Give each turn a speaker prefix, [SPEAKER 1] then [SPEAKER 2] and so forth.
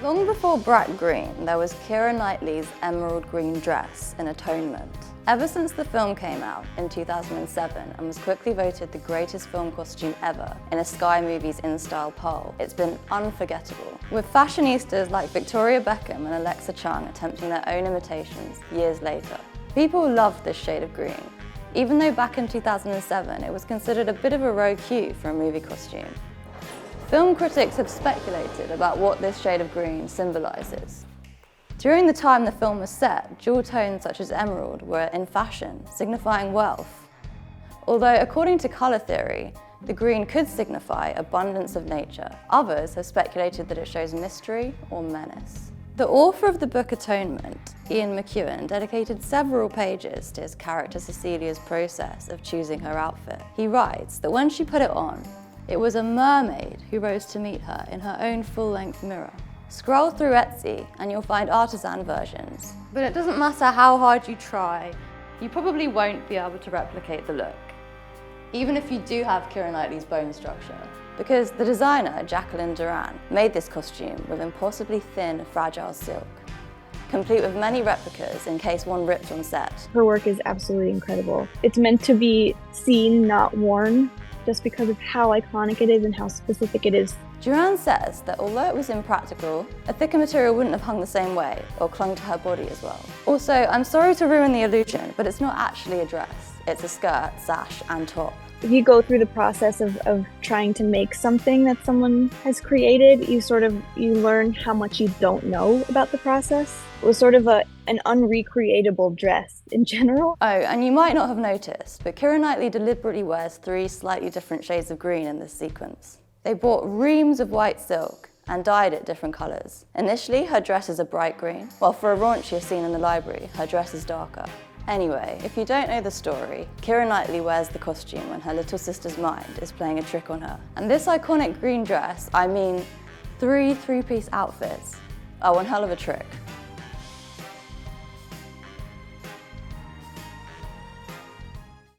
[SPEAKER 1] Long before Brat green, there was Keira Knightley's emerald green dress in Atonement. Ever since the film came out in 2007 and was quickly voted the greatest film costume ever in a Sky Movies InStyle poll, it's been unforgettable. With fashionistas like Victoria Beckham and Alexa Chung attempting their own imitations years later. People loved this shade of green, even though back in 2007 it was considered a bit of a rogue hue for a movie costume. Film critics have speculated about what this shade of green symbolises. During the time the film was set, jewel tones such as emerald were in fashion, signifying wealth. Although, according to colour theory, the green could signify abundance of nature. Others have speculated that it shows mystery or menace. The author of the book Atonement, Ian McEwan, dedicated several pages to his character Cecilia's process of choosing her outfit. He writes that when she put it on, it was a mermaid who rose to meet her in her own full-length mirror. Scroll through Etsy and you'll find artisan versions. But it doesn't matter how hard you try, you probably won't be able to replicate the look. Even if you do have Keira Knightley's bone structure. Because the designer, Jacqueline Duran, made this costume with impossibly thin, fragile silk, complete with many replicas in case one ripped on set.
[SPEAKER 2] Her work is absolutely incredible. It's meant to be seen, not worn, just because of how iconic it is and how specific it is.
[SPEAKER 1] Duran says that although it was impractical, a thicker material wouldn't have hung the same way or clung to her body as well. Also, I'm sorry to ruin the illusion, but it's not actually a dress. It's a skirt, sash, and top.
[SPEAKER 2] If you go through the process of trying to make something that someone has created, you learn how much you don't know about the process. It was sort of an unrecreatable dress in general.
[SPEAKER 1] Oh, and you might not have noticed, but Keira Knightley deliberately wears 3 slightly different shades of green in this sequence. They bought reams of white silk and dyed it different colours. Initially, her dress is a bright green, while for a raunchy scene in the library, her dress is darker. Anyway, if you don't know the story, Keira Knightley wears the costume when her little sister's mind is playing a trick on her. And this iconic green dress, I mean 3 three-piece outfits, are one hell of a trick.